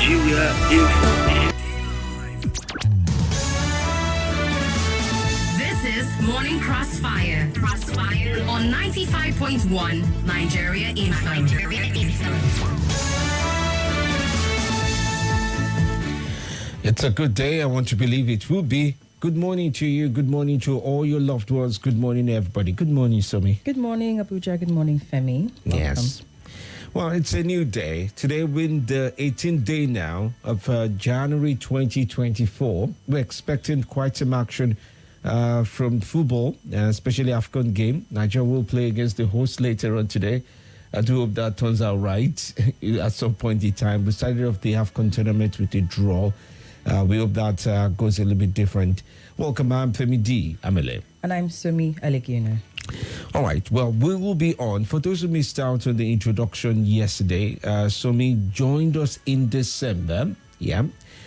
Nigeria Info. This is Morning Crossfire. On 95.1 Nigeria Info. It's a good day. I want to believe it will be. Good morning to you. Good morning to all your loved ones. Good morning, everybody. Good morning, Somi. Good morning, Abuja. Good morning, Femi. Welcome. Yes. Well, it's a new day. Today, we're in the 18th day now of January 2024. We're expecting quite some action from football, especially AFCON game. Nigeria will play against the host later on today. I do hope that turns out right at some point in time. We started off the AFCON tournament with a draw. We hope that goes a little bit different. Welcome, I'm Femi D. Amele. And I'm Somi Aleguna. All right. Well, we will be on. For those who missed out on the introduction yesterday, Somi joined us in December. Yeah.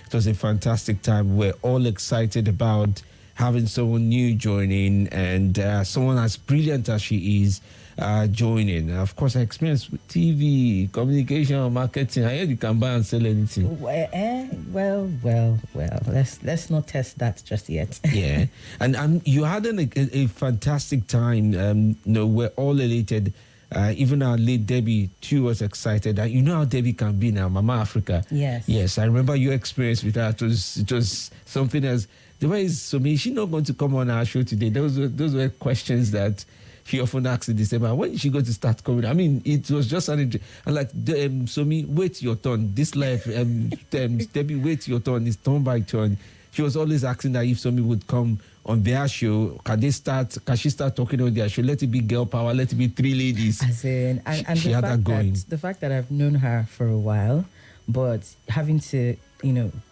It was a fantastic time. We're all excited about having someone new joining and someone as brilliant as she is joining. Of course, I experienced with TV, communication, marketing. I heard you can buy and sell anything. Well. Let's not test that just yet. Yeah, and you had a fantastic time. We're all elated. Even our late Debbie too was excited. You know how Debbie can be now, Mama Africa. Yes. I remember your experience with her. It was something else. The way is Somi, is she not going to come on our show today? Those were questions that she often asks in December. When is she going to start coming? I mean, it was just I'm like, Somi, wait your turn. This life, Debbie, wait your turn. It's turn by turn. She was always asking that if Somi would come on their show, can she start talking on their show? Let it be girl power, let it be three ladies. As in, and she had that going. The fact that I've known her for a while, but having to,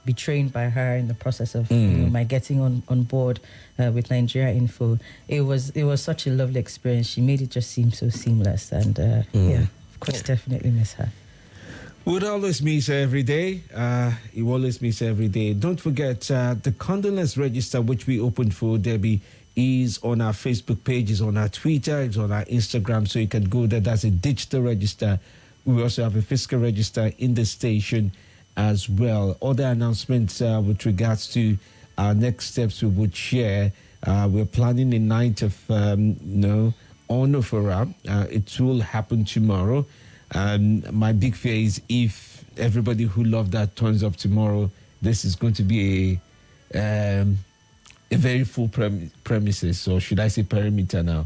be trained by her in the process of my getting on board with Nigeria Info, it was such a lovely experience. She made it just seem so seamless, and of course, definitely miss her. Would always miss her every day. You always miss her every day. Don't forget the condolence register which we opened for Debbie is on our Facebook page, is on our Twitter, it's on our Instagram, so you can go there. That's a digital register. We also have a physical register in the station as well. Other announcements with regards to our next steps we would share. We're planning a night of honor for her. It will happen tomorrow. My big fear is if everybody who loved that turns up tomorrow, this is going to be a very full premises, or should I say perimeter now.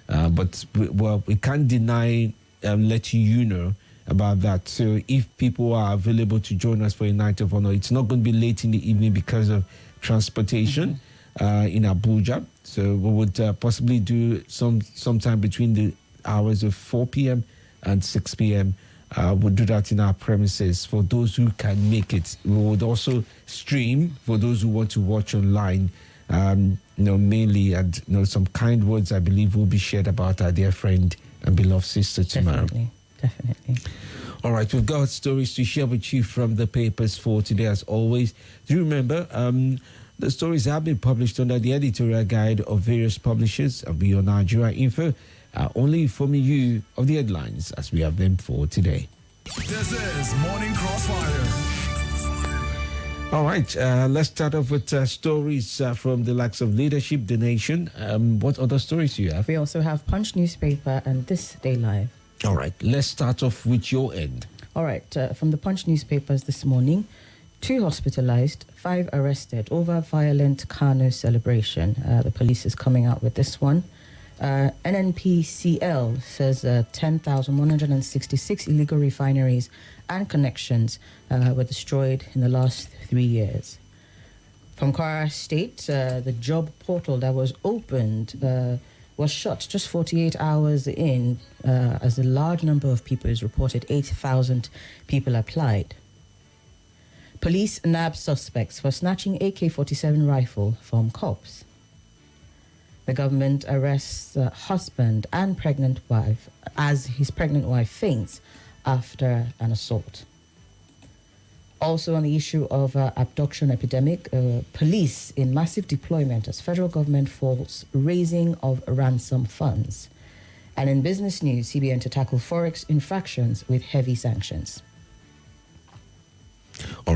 But we can't deny letting you know about that. So if people are available to join us for a night of honor, it's not going to be late in the evening because of transportation in Abuja. So we would possibly do sometime between the hours of 4 p.m. and 6 p.m. We'll do that in our premises for those who can make it. We would also stream for those who want to watch online, mainly, and some kind words I believe will be shared about our dear friend and beloved sister tomorrow. Definitely. All right, we've got stories to share with you from the papers for today, as always. Do you remember the stories have been published under the editorial guide of various publishers and beyond Nigeria Info, only informing you of the headlines as we have them for today. This is Morning Crossfire. All right, let's start off with stories from the likes of Leadership, The Nation. What other stories do you have? We also have Punch newspaper and This Day Live. All right, let's start off with your end. All right, from the Punch newspapers this morning, 2 hospitalized, 5 arrested over violent Kano celebration. The police is coming out with this one. NNPCL says 10,166 illegal refineries and connections were destroyed in the last 3 years. From Kwara State, the job portal that was opened was shut just 48 hours in, as a large number of people is reported. 8,000 people applied. Police nab suspects for snatching AK-47 rifle from cops. The government arrests husband and pregnant wife as his pregnant wife faints after an assault. Also on the issue of abduction epidemic, police in massive deployment as federal government falls raising of ransom funds. And in business news, CBN to tackle forex infractions with heavy sanctions.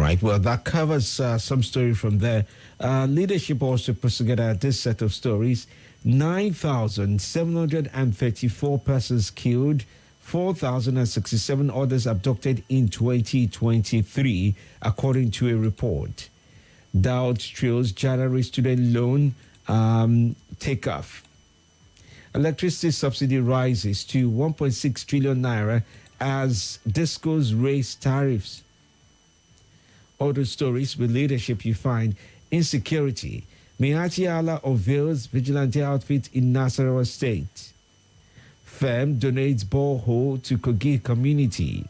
right. Well, that covers some story from there. Leadership also puts together this set of stories. 9,734 persons killed, 4,067 others abducted in 2023, according to a report. Doubt trails January student loan takeoff. Electricity subsidy rises to 1.6 trillion naira as discos raise tariffs. Other stories with leadership you find: insecurity. Miati Allah unveils vigilante outfit in Nasarawa State. Fem donates borehole to Kogi community.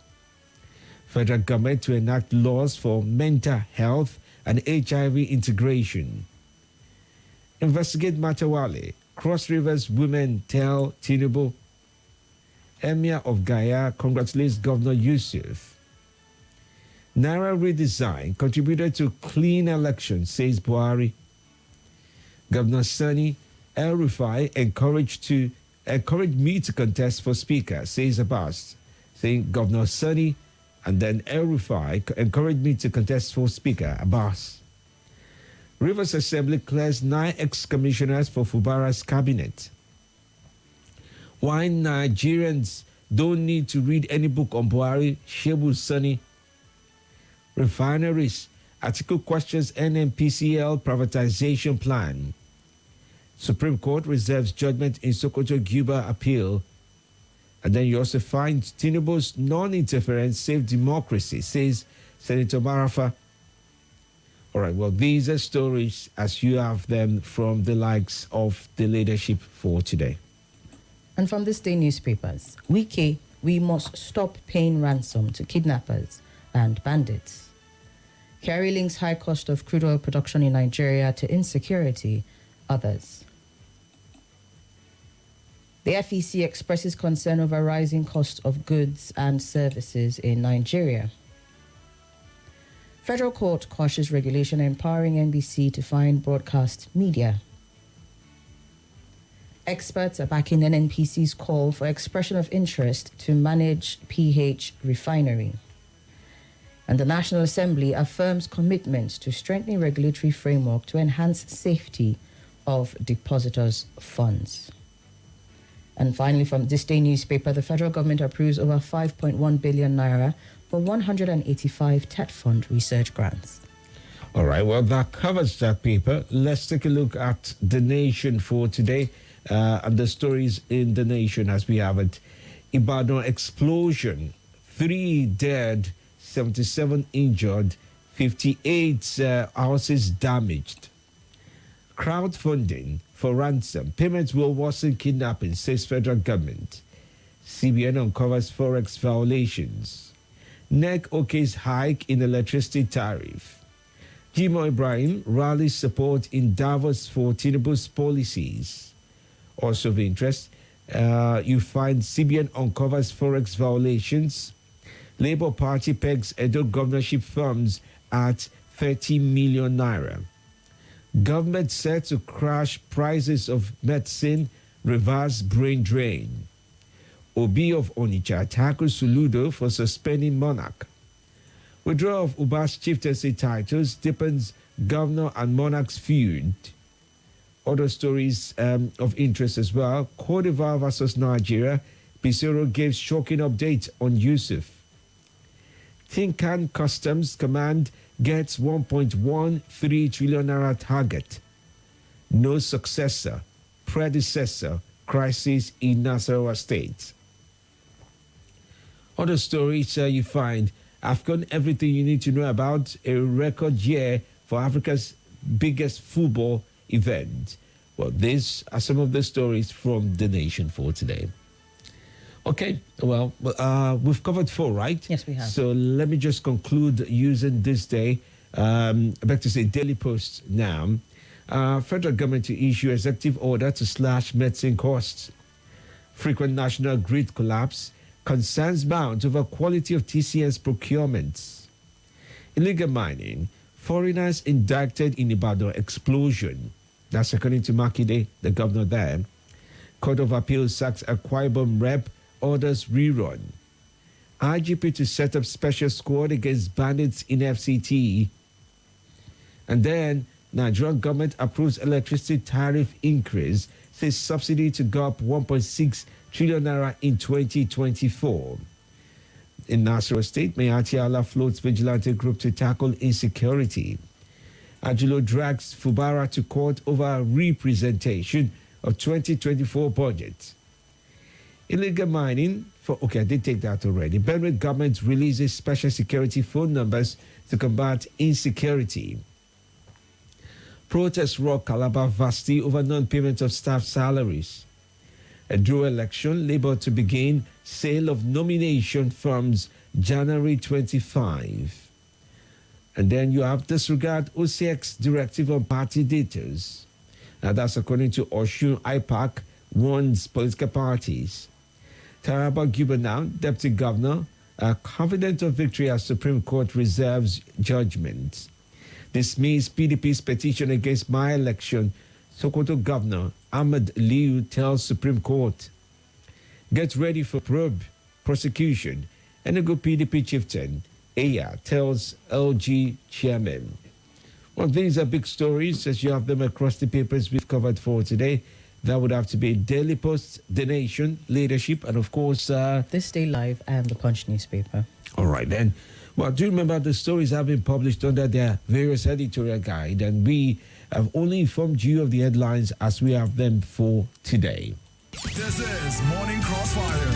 Federal government to enact laws for mental health and HIV integration. Investigate Matawale. Cross Rivers women tell Tinubu. Emir of Gaya congratulates Governor Yusuf. Naira redesign contributed to clean elections, says Buhari. Governor Sani El-Rufai encouraged me to contest for speaker, says Abbas. Saying Governor Sani and then El-Rufai encouraged me to contest for speaker, Abbas. Rivers Assembly clears 9 ex-commissioners for Fubara's cabinet. Why Nigerians don't need to read any book on Buhari, Shebu Sani. Refineries. Article questions NNPCL privatization plan. Supreme Court reserves judgment in Sokoto Guba appeal. And then you also find Tinubu's non-interference save democracy, says Senator Marafa. All right, well, these are stories as you have them from the likes of the leadership for today. And from this day newspapers, we must stop paying ransom to kidnappers and bandits. Kerry links high cost of crude oil production in Nigeria to insecurity, others. The FEC expresses concern over rising cost of goods and services in Nigeria. Federal court quashes regulation empowering NBC to find broadcast media. Experts are backing NNPC's call for expression of interest to manage PH refinery. And the National Assembly affirms commitment to strengthening regulatory framework to enhance safety of depositors' funds. And finally, from this day newspaper, the federal government approves over 5.1 billion naira for 185 TET Fund research grants. All right, well, that covers that paper. Let's take a look at The Nation for today and the stories in The Nation as we have it. Ibadan explosion, 3 dead, 77 injured, 58 houses damaged. Crowdfunding for ransom. Payments will worsen kidnapping, says federal government. CBN uncovers forex violations. NEC okays hike in electricity tariff. Jimo Ibrahim rallies support in Davos for Tinubu's policies. Also of interest, you find CBN uncovers forex violations. Labour Party pegs Edo governorship funds at 30 million naira. Government set to crash prices of medicine, reverse brain drain. Obi of Onitsha tackles Suludo for suspending monarch. Withdrawal of Uba's chieftaincy titles deepens governor and monarch's feud. Other stories of interest as well. Cote d'Ivoire versus Nigeria. Bisoro gives shocking update on Yusuf. Tinkan Customs Command gets 1.13 trillion naira target. No successor, predecessor, crisis in Nasarawa State. Other stories you find AFCON, everything you need to know about a record year for Africa's biggest football event. Well, these are some of the stories from The Nation for today. Okay, well, we've covered 4, right? Yes, we have. So let me just conclude using this day, back to say Daily Post now. Federal government to issue executive order to slash medicine costs. Frequent national grid collapse. Concerns bound over quality of TCN's procurements. Illegal mining. Foreigners indicted in Ibadan explosion. That's according to Makinde, the governor there. Court of Appeal sacks Akwa Ibom rep, orders rerun. IGP to set up special squad against bandits in FCT. And then Nigerian government approves electricity tariff increase, says subsidy to go up 1.6 trillion naira in 2024. In Nasarawa State, Mayati Allah floats vigilante group to tackle insecurity. Ajulo drags Fubara to court over representation of 2024 budget. Illegal mining I did take that already. Benue government releases special security phone numbers to combat insecurity. Protests rock Calabar vastly over non-payment of staff salaries. A draw election, Labour to begin sale of nomination forms January 25. And then you have disregard OCX directive on party details. Now that's according to Oshun IPAC warns political parties. Taraba Governor, Deputy Governor, are confident of victory as Supreme Court reserves judgment. Dismiss PDP's petition against my election. Sokoto Governor Ahmed Liu tells Supreme Court. Get ready for probe, prosecution. Enugu PDP chieftain Aya tells LG chairman. Well, these are big stories as you have them across the papers we've covered for today. That would have to be Daily Post, The Nation, Leadership, and of course... This Day Live and The Punch newspaper. All right, then. Well, do remember the stories have been published under their various editorial guide, and we have only informed you of the headlines as we have them for today. This is Morning Crossfire.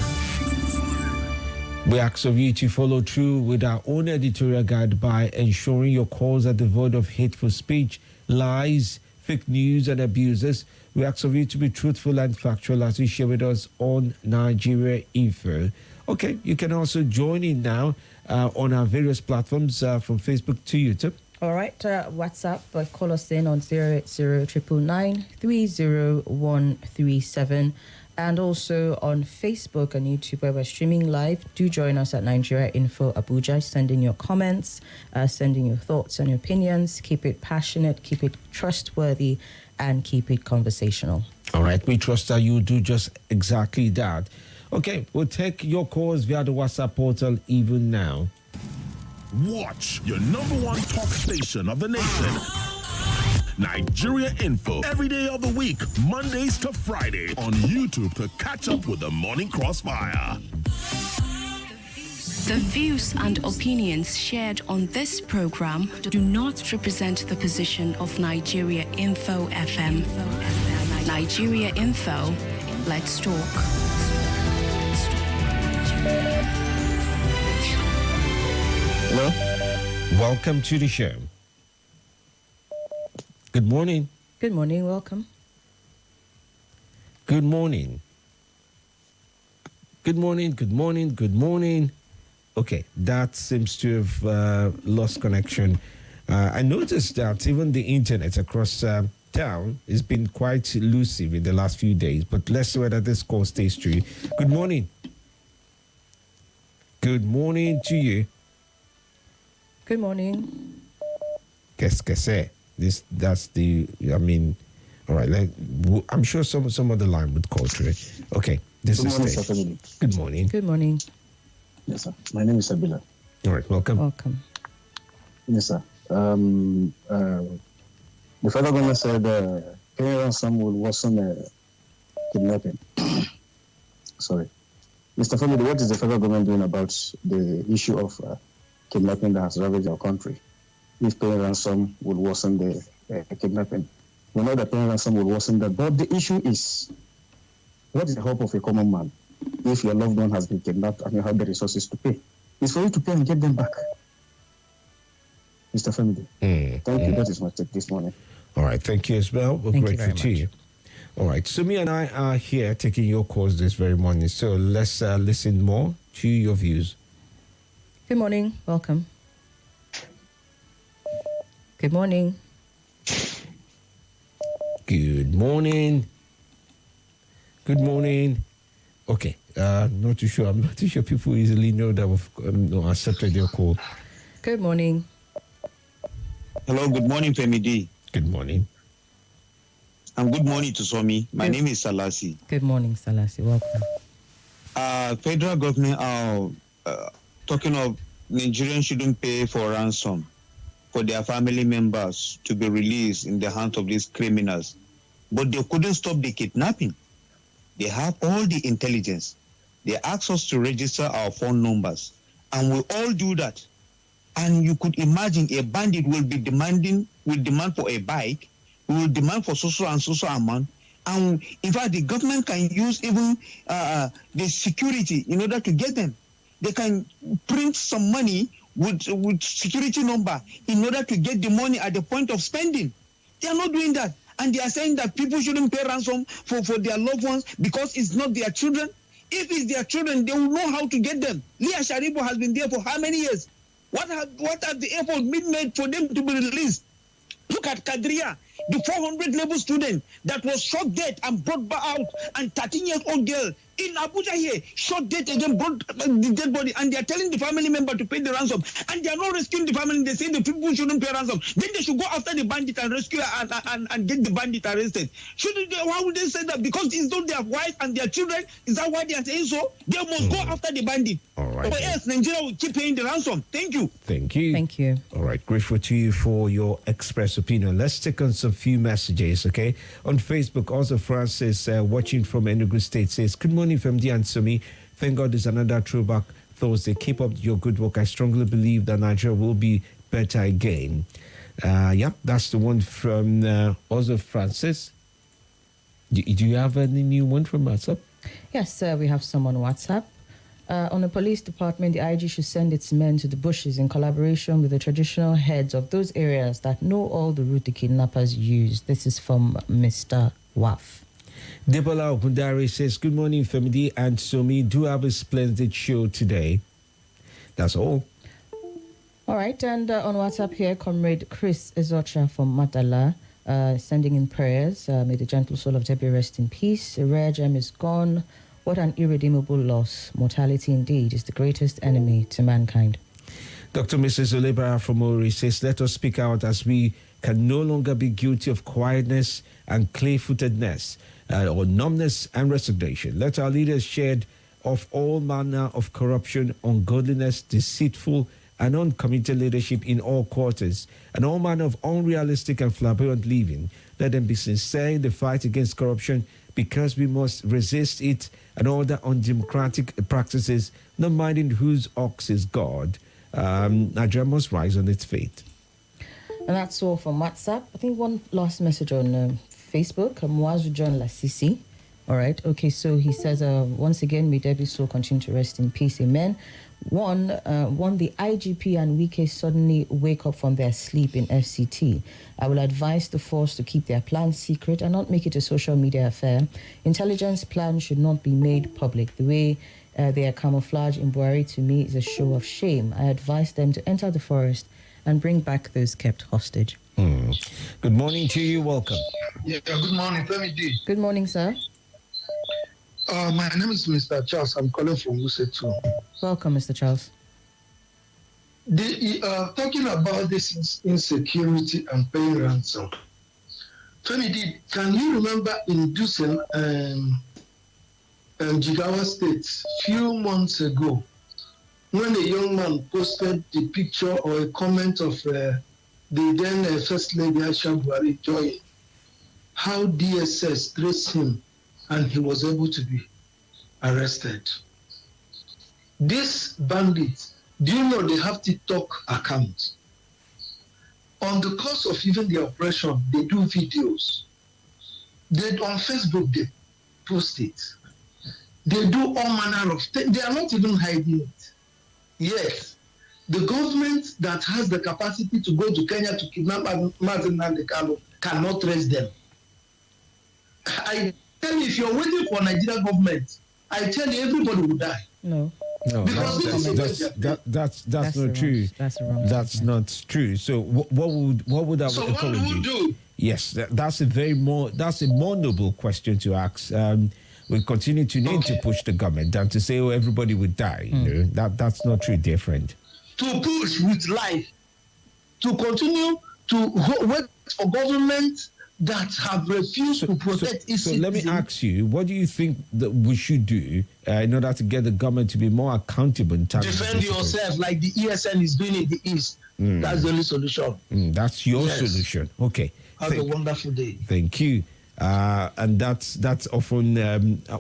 We ask of you to follow through with our own editorial guide by ensuring your calls are devoid of hateful speech, lies, fake news, and abuses. We ask of you to be truthful and factual as you share with us on Nigeria Info. Okay, you can also join in now on our various platforms from Facebook to YouTube. All right, WhatsApp, call us in on 080-999-30137. And also on Facebook and YouTube where we're streaming live. Do join us at Nigeria Info Abuja. Send in your comments, send in your thoughts and your opinions. Keep it passionate, keep it trustworthy, and keep it conversational. All right, we trust that you do just exactly that. Okay, we'll take your calls via the WhatsApp portal even now. Watch your number one talk station of the nation. Nigeria Info, every day of the week, Mondays to Friday, on YouTube to catch up with the Morning Crossfire. The views and opinions shared on this program do not represent the position of Nigeria Info FM. Nigeria Info, let's talk. Hello? Welcome to the show. Good morning. Good morning, welcome. Good morning. Good morning, good morning, good morning. Okay, that seems to have lost connection. I noticed that even the internet across town has been quite elusive in the last few days, but let's see whether this call stays true. Good morning. Good morning to you. Good morning. Qu'est-ce que c'est? That's the, all right, I'm sure some other line would call through it. Okay, this Good is morning, State. Sir Femi. Good morning. Good morning. Yes, sir. My name is Abila. All right, welcome. Welcome. Yes, sir. The federal government said paying ransom will worsen kidnapping. Sorry. Mr. Femi, what is the federal government doing about the issue of kidnapping that has ravaged our country? If paying ransom will worsen the kidnapping. We know that paying ransom will worsen that, but the issue is, what is the hope of a common man if your loved one has been kidnapped and you have the resources to pay? It's for you to pay and get them back. Mr. Femi. Thank you. That is my take this morning. All right, thank you as well. We're Thank you grateful to very you. All right, Somi and I are here taking your calls this very morning, so let's listen more to your views. Good morning, welcome. Good morning. Good morning. Good morning. Okay, not too sure. I'm not too sure people easily know that we've accepted your call. Good morning. Hello, good morning, Femi D. Good morning. And good morning to Somi. My name is Salasi. Good morning, Salasi. Welcome. Federal government, talking of Nigerians shouldn't pay for ransom for their family members to be released in the hands of these criminals. But they couldn't stop the kidnapping. They have all the intelligence. They asked us to register our phone numbers. And we all do that. And you could imagine a bandit will demand for a bike, will demand for social and social amount. And in fact, the government can use even the security in order to get them. They can print some money with security number in order to get the money at the point of spending. They are not doing that. And they are saying that people shouldn't pay ransom for their loved ones because it's not their children. If it's their children, they will know how to get them. Leah Sharibo has been there for how many years? What have the efforts been made for them to be released? Look at Kadria, the 400 level student that was shot dead and brought back out, and 13-year-old girl in Abuja here, shot dead again, brought the dead body, and they are telling the family member to pay the ransom, and they are not rescuing the family. They say the people shouldn't pay ransom. Then they should go after the bandit and rescue and get the bandit arrested. Why would they say that? Because it's not their wife and their children. Is that why they are saying so? They must go after the bandit. All right. Or else Nigeria will keep paying the ransom. Thank you. Thank you. Thank you. All right, grateful to you for your express opinion. Let's take on some few messages, okay? On Facebook, also Francis, watching from Enugu State, says, good morning, Femi and Somi. Thank God it's another throwback Thursday. Keep up your good work. I strongly believe that Nigeria will be better again. That's the one from also Francis. Do you have any new one from WhatsApp? Yes, we have some on WhatsApp. On the police department, the IG should send its men to the bushes in collaboration with the traditional heads of those areas that know all the route the kidnappers use. This is from Mr. Waf. Debola Okundari says, good morning, Femi and Somi. Do have a splendid show today. That's all. All right, and on WhatsApp here, Comrade Chris Ezocha from Matala, sending in prayers. May the gentle soul of Debbie rest in peace. A rare gem is gone. What an irredeemable loss. Mortality indeed is the greatest enemy to mankind. Dr. Mrs. Olebara from Ori says, let us speak out as we can no longer be guilty of quietness and clay-footedness or numbness and resignation. Let our leaders shed off all manner of corruption, ungodliness, deceitful and uncommitted leadership in all quarters, and all manner of unrealistic and flamboyant living. Let them be sincere in the fight against corruption, because we must resist it and all the undemocratic practices, not minding whose ox is God. Nigeria must rise on its feet. And that's all from WhatsApp. I think one last message on Facebook. Mwazu John Lasisi. All right. Okay, so he says, once again, may Debbie's soul continue to rest in peace. Amen. One, the IGP and Wike suddenly wake up from their sleep in FCT. I will advise the force to keep their plans secret and not make it a social media affair. Intelligence plans should not be made public. The way they are camouflaged in Buhari, to me, is a show of shame. I advise them to enter the forest and bring back those kept hostage. Good morning to you. Welcome. Yeah, good morning, Femi D. Good morning, sir. My name is Mr. Charles. I'm calling from Usetu. Welcome, Mr. Charles. Talking about this insecurity and paying ransom. Femi D, can you remember in Dusen, Jigawa State, few months ago, when a young man posted the picture or a comment of the then First Lady Aisha Buhari Joy, how DSS traced him and he was able to be arrested. These bandits, do you know they have TikTok accounts? On the course of even the operation, they do videos. On Facebook, they post it. They do all manner of things. They are not even hiding it. Yes, the government that has the capacity to go to Kenya to kidnap Martin Nandekalo cannot trace them. I tell you, if you're waiting for Nigerian government, I tell you, everybody will die. No, that's not true. That's not true. So what would I encourage you? Do? Yes, that's a more noble question to ask. We continue to need to push the government down to say, oh, everybody would die. You know, that's not true, dear friend. To push with life, to continue to wait for government that have refused to protect its so let me citizens. ask you, what do you think that we should do in order to get the government to be more accountable in terms Defend of yourself like the ESN is doing in the East. That's the only solution. That's your Yes. solution. Okay. Have a wonderful day. Thank you. And that's often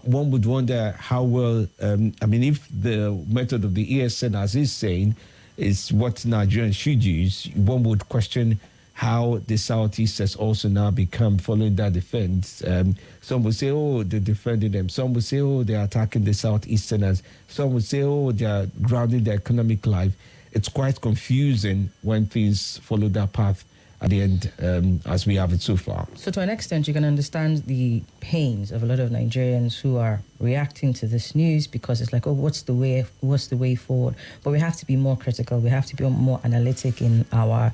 one would wonder how well. If the method of the ESN, as he's saying, is what Nigerians should use, one would question how the Southeast has also now become following that defense. Some would say, oh, they're defending them. Some would say, oh, they're attacking the Southeasterners. Some would say, oh, they're grounding their economic life. It's quite confusing when things follow that path at the end, as we have it so far. So to an extent, you can understand the pains of a lot of Nigerians who are reacting to this news because it's like, oh, what's the way forward? But we have to be more critical. We have to be more analytic in our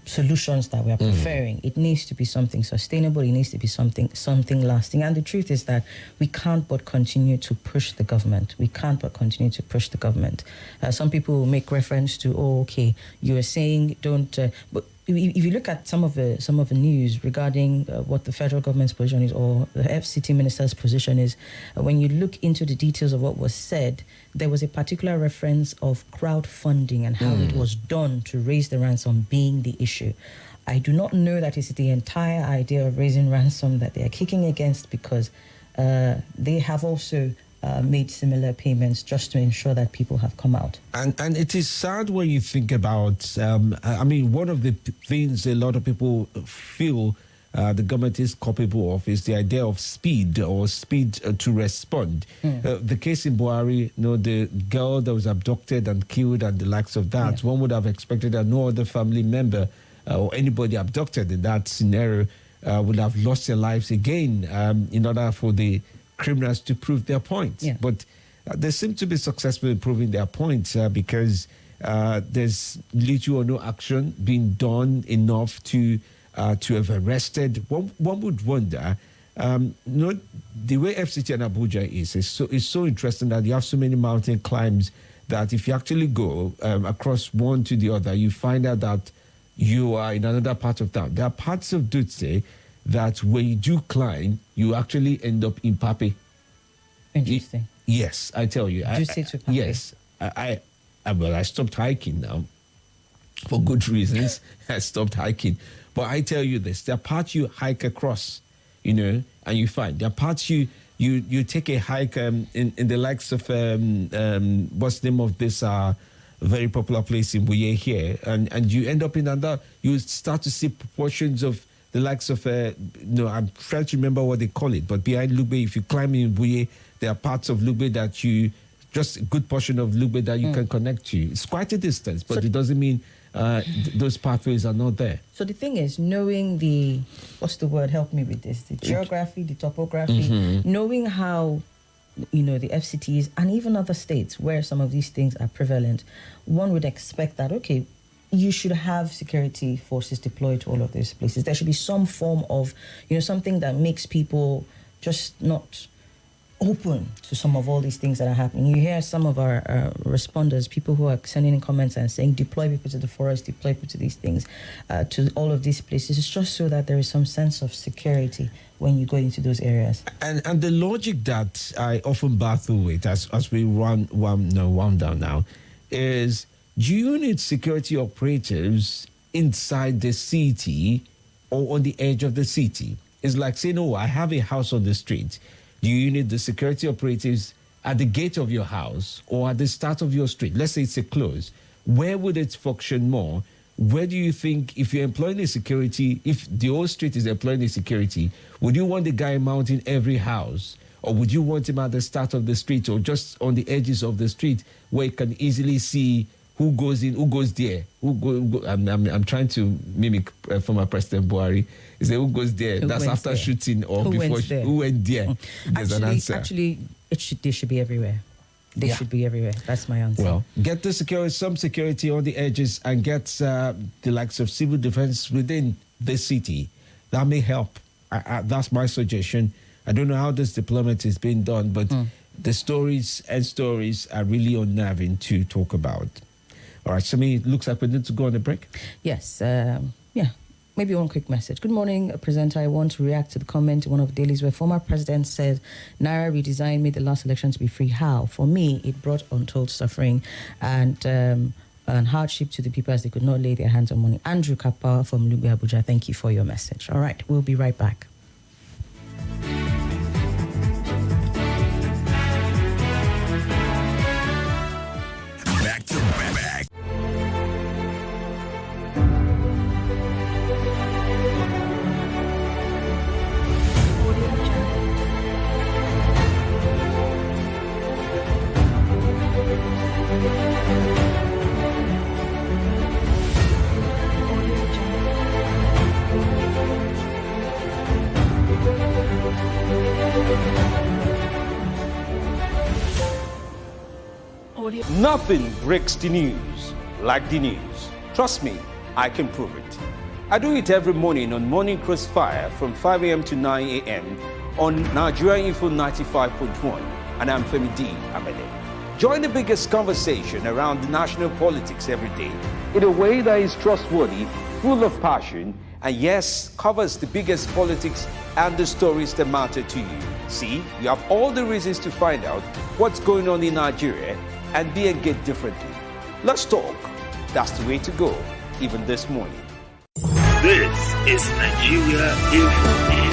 solutions that we are preferring. It needs to be something sustainable. It needs to be something lasting. And the truth is that we can't but continue to push the government. Some people will make reference to, oh, okay, you are saying don't, but if you look at some of the news regarding what the federal government's position is or the FCT minister's position is, when you look into the details of what was said, there was a particular reference of crowdfunding and how it was done to raise the ransom being the issue. I do not know that it's the entire idea of raising ransom that they are kicking against, because they have also made similar payments just to ensure that people have come out. And it is sad when you think about, one of the things a lot of people feel the government is culpable of is the idea of speed to respond. The case in Buhari, the girl that was abducted and killed and the likes of that, one would have expected that no other family member or anybody abducted in that scenario would have lost their lives again in order for the criminals to prove their point. But they seem to be successful in proving their point because there's little or no action being done enough to have arrested. One would wonder, the way FCT and Abuja is so interesting that you have so many mountain climbs that if you actually go across one to the other, you find out that you are in another part of town. There are parts of Dutse that when you do climb, you actually end up in Pape. Interesting. Yes, I tell you. Dutse to Pape. Yes. I stopped hiking now for good reasons. I stopped hiking. But I tell you this, there are parts you hike across, and you find. There are parts you take a hike in the likes of, what's the name of this very popular place in Buye here, and you end up in another, you start to see proportions of the likes of, I'm trying to remember what they call it, but behind Lugbe, if you climb in Buye, there are parts of Lugbe that just a good portion of Lugbe that you can connect to. It's quite a distance, but it doesn't mean those pathways are not there. So the thing is, knowing help me with this, the geography, the topography, knowing how, the FCTs and even other states where some of these things are prevalent, one would expect that, okay, you should have security forces deployed to all of these places. There should be some form of, something that makes people just not open to some of all these things that are happening. You hear some of our responders, people who are sending in comments and saying, deploy people to the forest, deploy people to these things, to all of these places. It's just so that there is some sense of security when you go into those areas. And the logic that I often battle with as we wound down now is, do you need security operatives inside the city or on the edge of the city? It's like saying, oh, I have a house on the street. Do you need the security operatives at the gate of your house or at the start of your street? Let's say it's a close. Where would it function more? Where do you think, if you're employing a security, if the whole street is employing a security, would you want the guy mounting every house? Or would you want him at the start of the street or just on the edges of the street where you can easily see who goes in, who goes there? I'm trying to mimic former President Buhari. He said, who goes there? That's after shooting or before. Who went there? There's an answer. Actually, they should be everywhere. They should be everywhere. That's my answer. Well, get some security on the edges and get the likes of civil defense within the city. That may help. That's my suggestion. I don't know how this deployment is being done, but the stories are really unnerving to talk about. All right, Somi, looks like we need to go on a break. Yes, maybe one quick message. Good morning, presenter. I want to react to the comment in one of the dailies where former president said Naira redesign made the last election to be free. How? For me, it brought untold suffering and hardship to the people as they could not lay their hands on money. Andrew Kappa from Lube, Abuja, thank you for your message. All right, we'll be right back. Back to back. Nothing breaks the news like the news. Trust me, I can prove it. I do it every morning on Morning Crossfire from 5 a.m. to 9 a.m. on Nigeria Info 95.1, and I'm Femi D. Amede. Join the biggest conversation around the national politics every day in a way that is trustworthy, full of passion, and yes, covers the biggest politics and the stories that matter to you. See, you have all the reasons to find out what's going on in Nigeria and be engaged differently. Let's talk. That's the way to go, even this morning. This is Nigeria Info.